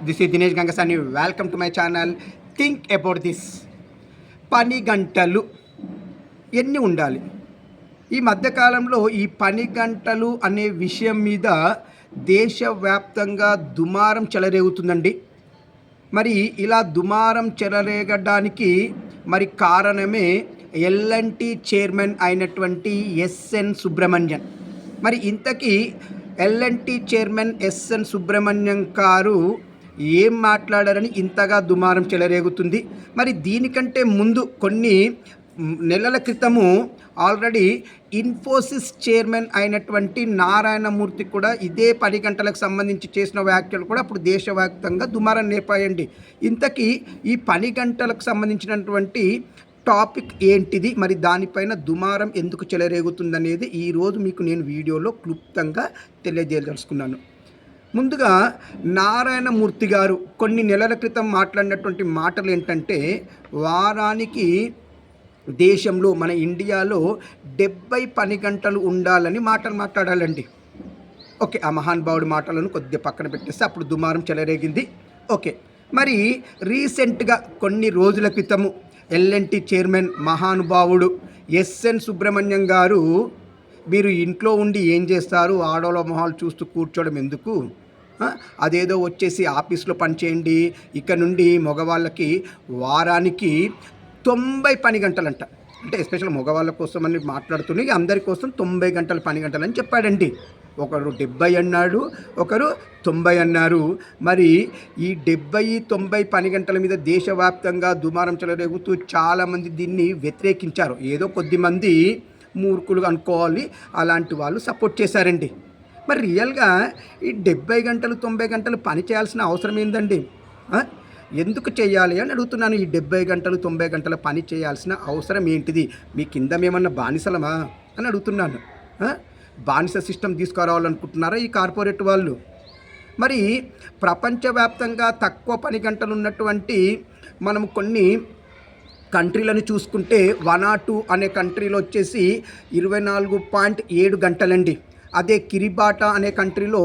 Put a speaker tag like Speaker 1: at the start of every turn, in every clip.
Speaker 1: This ఈ Dinesh Gangasani. Welcome to my channel. Think about this. పని గంటలు ఎన్ని ఉండాలి? ఈ మధ్యకాలంలో ఈ పని గంటలు అనే విషయం మీద దేశవ్యాప్తంగా దుమారం చెలరేగుతుందండి. మరి ఇలా దుమారం చెలరేగడానికి మరి కారణమే ఎల్ఎన్టీ చైర్మన్ అయినటువంటి ఎస్ఎన్ సుబ్రహ్మణ్యన్. మరి ఇంతకీ ఎల్ఎన్టీ చైర్మన్ ఎస్ఎన్ సుబ్రహ్మణ్యం గారు ఏం మాట్లాడారని ఇంతగా దుమారం చెలరేగుతుంది. మరి దీనికంటే ముందు కొన్ని నెలల క్రితము ఆల్రెడీ ఇన్ఫోసిస్ చైర్మన్ అయినటువంటి నారాయణమూర్తి కూడా ఇదే 10 గంటలకు సంబంధించి చేసిన వ్యాఖ్యలు కూడా అప్పుడు దేశవ్యాప్తంగా దుమారం నేపాయండి. ఇంతకీ ఈ 10 గంటలకు సంబంధించినటువంటి టాపిక్ ఏంటిది, మరి దానిపైన దుమారం ఎందుకు చెలరేగుతుందనేది ఈరోజు మీకు నేను వీడియోలో క్లుప్తంగా తెలియజేయదలుచుకున్నాను. ముందుగా నారాయణమూర్తి గారు కొన్ని నెలల క్రితం మాట్లాడినటువంటి మాటలు ఏంటంటే, వారానికి దేశంలో మన ఇండియాలో 70 పని గంటలు ఉండాలని మాట్లాడాలండి. ఓకే, ఆ మహానుభావుడి మాటలను కొద్దిగా పక్కన పెట్టేస్తే అప్పుడు దుమారం చెలరేగింది. ఓకే, మరి రీసెంట్గా కొన్ని రోజుల క్రితము ఎల్ఎన్టీ చైర్మన్ మహానుభావుడు ఎస్ఎన్ సుబ్రహ్మణ్యం గారు, మీరు ఇంట్లో ఉండి ఏం చేస్తారు, ఆడోళ్ళ మొహాలు చూస్తూ కూర్చోవడం ఎందుకు, అదేదో వచ్చేసి ఆఫీస్లో పనిచేయండి, ఇక్కడ నుండి మగవాళ్ళకి వారానికి 90 పని గంటలంట. అంటే ఎస్పెషల్ మగవాళ్ళ కోసం అని మాట్లాడుతూనే అందరి కోసం 90 గంటలు పని గంటలు అని చెప్పాడండి. ఒకరు 70 అన్నాడు, ఒకరు 90 అన్నారు. మరి ఈ 70-90 పని గంటల మీద దేశవ్యాప్తంగా దుమారం చెలరేగుతూ చాలామంది దీన్ని వ్యతిరేకించారు. ఏదో కొద్దిమంది మూర్ఖులు అనుకోవాలి, అలాంటి వాళ్ళు సపోర్ట్ చేశారండి. మరి రియల్గా ఈ 70 గంటలు 90 గంటలు పని చేయాల్సిన అవసరం ఏందండి? ఎందుకు చేయాలి అని అడుగుతున్నాను. ఈ 70 గంటలు 90 గంటల పని చేయాల్సిన అవసరం ఏంటిది? మీ కింద మేమన్నా బానిసలమా అని అడుగుతున్నాను. బానిస సిస్టమ్ తీసుకురావాలనుకుంటున్నారా ఈ కార్పొరేట్ వాళ్ళు? మరి ప్రపంచవ్యాప్తంగా తక్కువ పని గంటలు ఉన్నటువంటి మనం కొన్ని కంట్రీలను చూసుకుంటే 102 అనే కంట్రీలో వచ్చేసి 24.7 గంటలండి. అదే కిరిబాటా అనే కంట్రీలో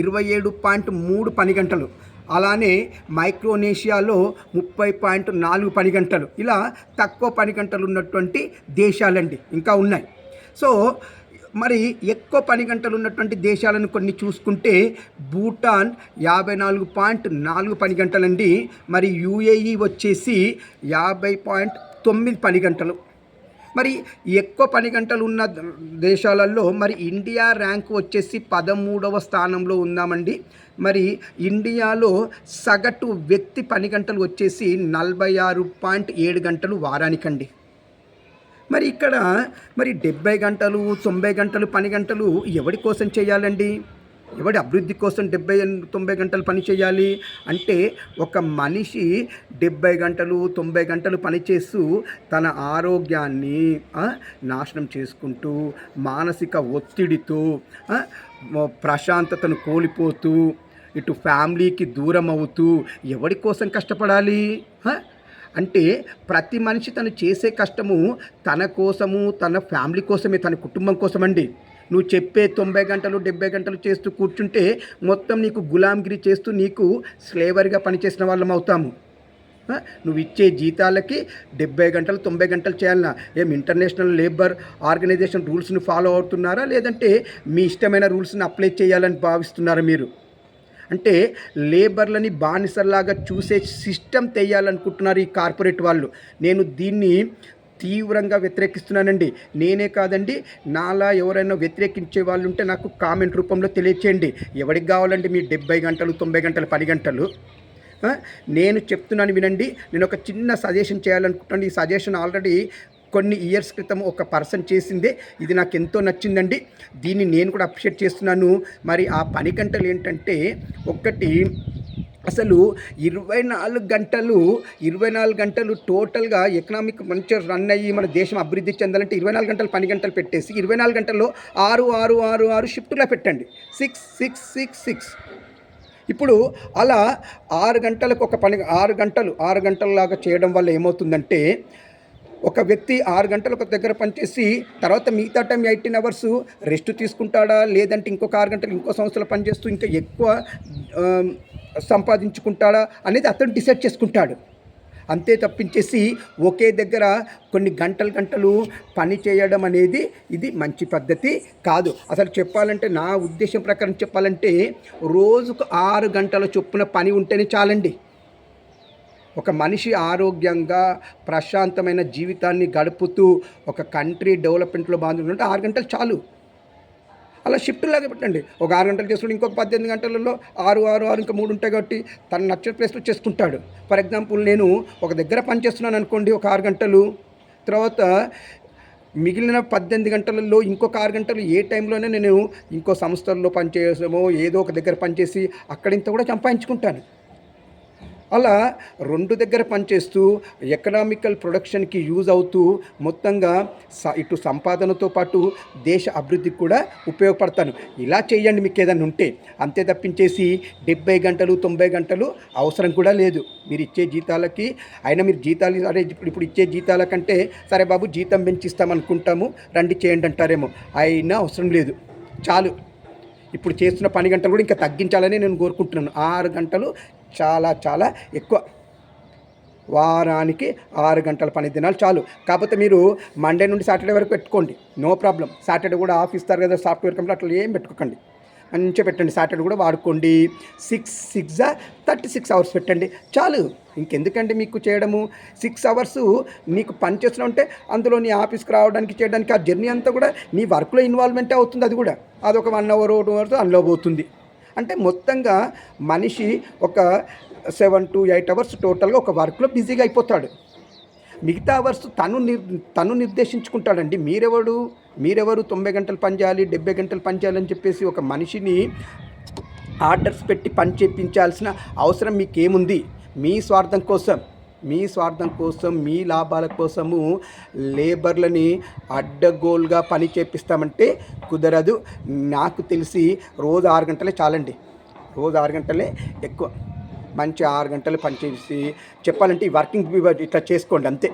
Speaker 1: 27.3 పని గంటలు. అలానే మైక్రోనేషియాలో 30.4 పని గంటలు. ఇలా తక్కువ పని గంటలు ఉన్నటువంటి దేశాలండి ఇంకా ఉన్నాయి. సో మరి ఎక్కువ పని గంటలు ఉన్నటువంటి దేశాలను కొన్ని చూసుకుంటే భూటాన్ 54.4 పని గంటలండి. మరి యూఏఈ వచ్చేసి 50.9 పని గంటలు. మరి ఎక్కువ పని గంటలు ఉన్న దేశాలలో మరి ఇండియా ర్యాంక్ వచ్చేసి 13వ స్థానంలో ఉందామండి. మరి ఇండియాలో సగటు వ్యక్తి పని గంటలు వచ్చేసి 46.7 గంటలు వారానికండి. మరి ఇక్కడ మరి 70 గంటలు 90 గంటలు పని గంటలు ఎవరి కోసం చేయాలండి? ఎవడి అభివృద్ధి కోసం 70-90 గంటలు పని చేయాలి అంటే, ఒక మనిషి 70 గంటలు 90 గంటలు పనిచేస్తూ తన ఆరోగ్యాన్ని నాశనం చేసుకుంటూ, మానసిక ఒత్తిడితో ప్రశాంతతను కోల్పోతూ, ఇటు ఫ్యామిలీకి దూరం అవుతూ ఎవడి కోసం కష్టపడాలి? అంటే ప్రతి మనిషి తను చేసే కష్టము తన కోసము, తన ఫ్యామిలీ కోసమే, తన కుటుంబం కోసమండి. నువ్వు చెప్పే 90 గంటలు 70 గంటలు చేస్తూ కూర్చుంటే మొత్తం నీకు గులాంగిరి చేస్తూ నీకు స్లేవర్గా పనిచేసిన వాళ్ళం అవుతాము. నువ్వు ఇచ్చే జీతాలకి 70 గంటలు 90 గంటలు చేయాలన్నా ఏం ఇంటర్నేషనల్ లేబర్ ఆర్గనైజేషన్ రూల్స్ని ఫాలో అవుతున్నారా, లేదంటే మీ ఇష్టమైన రూల్స్ని అప్లై చేయాలని భావిస్తున్నారా మీరు? అంటే లేబర్లని బానిసల్లాగా చూసే సిస్టమ్ తెయ్యాలనుకుంటున్నారు ఈ కార్పొరేట్ వాళ్ళు. నేను దీన్ని తీవ్రంగా వ్యతిరేకిస్తున్నానండి. నేనే కాదండి, నాలా ఎవరైనా వ్యతిరేకించే వాళ్ళు ఉంటే నాకు కామెంట్ రూపంలో తెలియచేయండి. ఎవరికి కావాలండి మీ 70 గంటలు 90 గంటలు పని గంటలు? నేను చెప్తున్నాను వినండి. నేను ఒక చిన్న సజెషన్ చేయాలనుకుంటున్నాను. ఈ సజెషన్ ఆల్రెడీ కొన్ని ఇయర్స్ క్రితం ఒక పర్సన్ చేసిందే. ఇది నాకు ఎంతో నచ్చిందండి. దీన్ని నేను కూడా అప్రిషియేట్ చేస్తున్నాను. మరి ఆ పని గంటలు ఏంటంటే, ఒకటి అసలు 24 గంటలు టోటల్గా ఎకనామిక్ మంచిగా రన్ అయ్యి మన దేశం అభివృద్ధి చెందాలంటే 24 గంటలు పని గంటలు పెట్టేసి 24 గంటల్లో 6 షిఫ్టులా పెట్టండి. 6 ఇప్పుడు అలా 6 గంటలకు ఒక పని 6 గంటలలాగా చేయడం వల్ల ఏమవుతుందంటే, ఒక వ్యక్తి 6 గంటలు ఒక దగ్గర పనిచేసి తర్వాత మిగతా టైం 18 అవర్స్ రెస్ట్ తీసుకుంటాడా, లేదంటే ఇంకొక 6 గంటలు ఇంకో సంస్థలో పనిచేస్తూ ఇంకా ఎక్కువ సంపాదించుకుంటాడా అనేది అతను డిసైడ్ చేసుకుంటాడు. అంతే తప్పించేసి ఒకే దగ్గర కొన్ని గంటలు పని చేయడం అనేది ఇది మంచి పద్ధతి కాదు. అసలు చెప్పాలంటే, నా ఉద్దేశం ప్రకారం చెప్పాలంటే, రోజుకు 6 గంటల చొప్పున పని ఉంటేనే చాలండి. ఒక మనిషి ఆరోగ్యంగా ప్రశాంతమైన జీవితాన్ని గడుపుతూ ఒక కంట్రీ డెవలప్మెంట్లో బాగుంటుందంటే 6 గంటలు చాలు. అలా షిఫ్ట్ లాగా పెట్టండి. ఒక 6 గంటలు చేసుకుని ఇంకొక 18 గంటలలో 6 ఇంకా 3 ఉంటాయి కాబట్టి తను నచ్చిన ప్లేస్లో చేసుకుంటాడు. ఫర్ ఎగ్జాంపుల్, నేను ఒక దగ్గర పని చేస్తున్నాను అనుకోండి ఒక 6 గంటలు, తర్వాత మిగిలిన 18 గంటలలో ఇంకొక 6 గంటలు ఏ టైంలోనే నేను ఇంకో సంస్థల్లో పనిచేసామో ఏదో ఒక దగ్గర పనిచేసి అక్కడింత కూడా సంపాదించుకుంటాను. అలా 2 దగ్గర పనిచేస్తూ ఎకనామికల్ ప్రొడక్షన్కి యూజ్ అవుతూ మొత్తంగా ఇటు సంపాదనతో పాటు దేశ అభివృద్ధికి కూడా ఉపయోగపడతాను. ఇలా చేయండి మీకు ఏదైనా ఉంటే. అంతే తప్పించేసి 70 గంటలు 90 గంటలు అవసరం కూడా లేదు. మీరు ఇచ్చే జీతాలకి అయినా మీరు జీతాలు సరే ఇప్పుడు ఇచ్చే జీతాల కంటే సరే బాబు జీతం పెంచిస్తామనుకుంటాము రండి చేయండి అంటారేమో, అయినా అవసరం లేదు, చాలు. ఇప్పుడు చేస్తున్న పని గంటలు కూడా ఇంకా తగ్గించాలని నేను కోరుకుంటున్నాను. 6 గంటలు చాలా చాలా ఎక్కువ. వారానికి 6 గంటల పని దినాలు చాలు. కాకపోతే మీరు మండే నుండి సాటర్డే వరకు పెట్టుకోండి, నో ప్రాబ్లం. సాటర్డే కూడా ఆఫ్ ఇస్తారు కదా సాఫ్ట్వేర్ కంపెనీ, అట్లా ఏం పెట్టుకోకండి, మంచిగా పెట్టండి. సాటర్డే కూడా వాడుకోండి. 6 36 అవర్స్ పెట్టండి చాలు. ఇంకెందుకంటే మీకు చేయడము 6 అవర్స్ నీకు పని చేస్తున్నావు అంటే అందులో నీ ఆఫీస్కి రావడానికి చేయడానికి ఆ జర్నీ అంతా కూడా నీ వర్క్లో ఇన్వాల్వ్మెంటే అవుతుంది. అది కూడా అదొక 1 అవర్ 2 అవర్స్ అందులో పోతుంది. అంటే మొత్తంగా మనిషి ఒక 7 to 8 అవర్స్ టోటల్గా ఒక వర్క్లో బిజీగా అయిపోతాడు. మిగతా అవర్స్ తను నిర్దేశించుకుంటాడండి. మీరెవరు 90 గంటలు పని చేయాలి 70 గంటలు పని చేయాలని చెప్పేసి ఒక మనిషిని ఆర్డర్స్ పెట్టి పని చేయించాల్సిన అవసరం మీకేముంది? మీ స్వార్థం కోసం మీ లాభాల కోసము లేబర్లని అడ్డగోలుగా పని చేపిస్తామంటే కుదరదు. నాకు తెలిసి రోజు 6 గంటలే చాలండి. రోజు 6 గంటలే ఎక్కువ. మంచి 6 గంటలు పనిచేసి చెప్పాలంటే ఈ వర్కింగ్ ఇట్లా చేసుకోండి అంతే.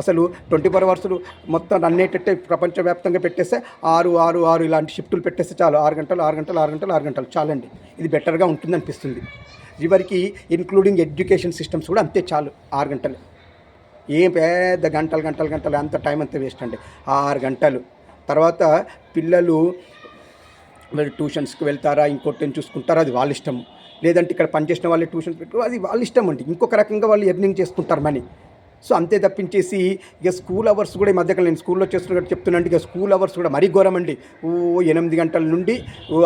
Speaker 1: అసలు 24 అవర్స్ మొత్తం అన్నేటట్టే ప్రపంచవ్యాప్తంగా పెట్టేస్తే 6 ఇలాంటి షిఫ్టులు పెట్టేస్తే చాలు. 6 గంటలు చాలండి. ఇది బెటర్గా ఉంటుంది అనిపిస్తుంది. చివరికి ఇంక్లూడింగ్ ఎడ్యుకేషన్ సిస్టమ్స్ కూడా అంతే చాలు. 6 గంటలు. ఏం పెద్ద గంటలు అంత టైం అంతా వేస్ట్ అండి. 6 గంటలు. తర్వాత పిల్లలు ట్యూషన్స్కి వెళ్తారా ఇంకోటి చూసుకుంటారా, అది వాళ్ళ ఇష్టం. లేదంటే ఇక్కడ పనిచేసిన వాళ్ళే ట్యూషన్ పెట్టు, అది వాళ్ళ ఇష్టం అండి. ఇంకొక రకంగా వాళ్ళు ఎర్నింగ్ చేసుకుంటారు మనీ. సో అంతే తప్పించేసి ఇక స్కూల్ అవర్స్ కూడా ఈ మధ్యకాలం నేను స్కూల్లో చేస్తున్నట్టు చెప్తున్నాను. ఇక స్కూల్ అవర్స్ కూడా మరీ ఘోరం అండి. 8 గంటల నుండి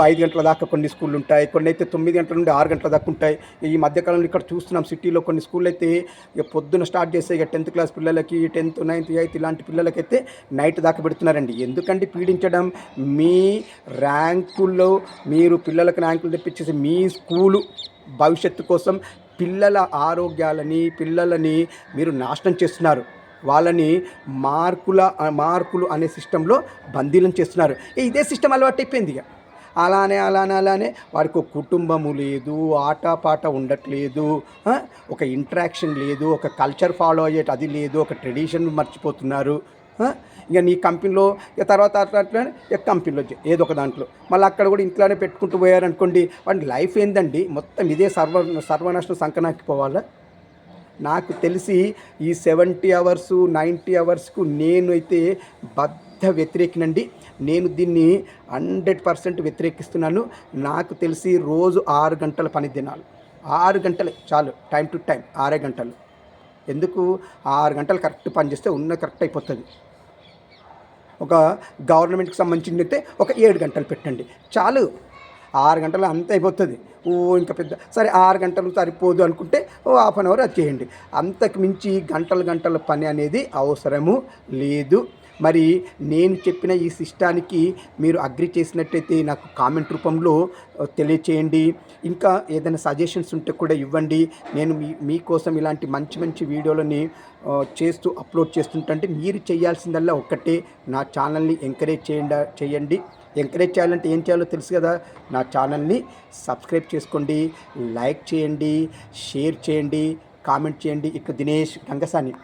Speaker 1: 5 గంటల దాకా కొన్ని స్కూళ్ళు ఉంటాయి, కొన్ని అయితే 9 గంటల నుండి 6 గంటల దాకా ఉంటాయి. ఈ మధ్యకాలంలో ఇక్కడ చూస్తున్నాం సిటీలో కొన్ని స్కూళ్ళు అయితే ఇక పొద్దున స్టార్ట్ చేస్తే ఇక 10th క్లాస్ పిల్లలకి 10th 9th 8th ఇలాంటి పిల్లలకైతే నైట్ దాకా పెడుతున్నారండి. ఎందుకంటే పీడించడం. మీ ర్యాంకుల్లో మీరు పిల్లలకు ర్యాంకులు తెప్పించేసి మీ స్కూలు భవిష్యత్తు కోసం పిల్లల పిల్లలని మీరు నాశనం చేస్తున్నారు. వాళ్ళని మార్కులు అనే సిస్టంలో బందీలను చేస్తున్నారు. ఇదే సిస్టమ్ అలవాటు అయిపోయింది. ఇక అలానే వారికి ఒక కుటుంబము లేదు, ఆటపాట ఉండట్లేదు, ఒక ఇంట్రాక్షన్ లేదు, ఒక కల్చర్ ఫాలో అయ్యేది అది లేదు, ఒక ట్రెడిషన్ మర్చిపోతున్నారు. ఇక నీ కంపెనీలో ఇక తర్వాత అట్లా కంపెనీలో ఏదో ఒక దాంట్లో మళ్ళీ అక్కడ కూడా ఇంట్లోనే పెట్టుకుంటూ పోయారనుకోండి, వాడి లైఫ్ ఏందండి? మొత్తం ఇదే సర్వనాశనం సంకనాకి పోవాలా? నాకు తెలిసి ఈ 70 అవర్స్ 90 అవర్స్కు నేను అయితే వ్యతిరేకినండి. నేను దీన్ని 100% వ్యతిరేకిస్తున్నాను. నాకు తెలిసి రోజు 6 గంటల పని దినాలు, 6 గంటలే చాలు. టైం టు టైం 6 గంటలు. ఎందుకు 6 గంటలు కరెక్ట్ పని చేస్తే కరెక్ట్ అయిపోతుంది. ఒక గవర్నమెంట్కి సంబంధించింది అయితే ఒక 7 గంటలు పెట్టండి చాలు. 6 గంటలు అంత అయిపోతుంది. ఇంకా పెద్ద సరే 6 గంటలు సరిపోదు అనుకుంటే ½ అవర్ అది చేయండి. అంతకు మించి గంటల పని అనేది అవసరము లేదు. మరి నేను చెప్పిన ఈ సిస్టానికి మీరు అగ్రి చేసినట్టయితే నాకు కామెంట్ రూపంలో తెలియచేయండి. ఇంకా ఏదైనా సజెషన్స్ ఉంటే కూడా ఇవ్వండి. నేను మీకోసం ఇలాంటి మంచి వీడియోలని చేస్తూ అప్లోడ్ చేస్తుంటే మీరు చేయాల్సిందల్లా ఒక్కటే, నా ఛానల్ని ఎంకరేజ్ చేయండి. ఎంకరేజ్ చేయాలంటే ఏం చేయాలో తెలుసు కదా. నా ఛానల్ని సబ్స్క్రైబ్ చేసుకోండి, లైక్ చేయండి, షేర్ చేయండి, కామెంట్ చేయండి. ఇట్లా దినేష్ గంగసాని.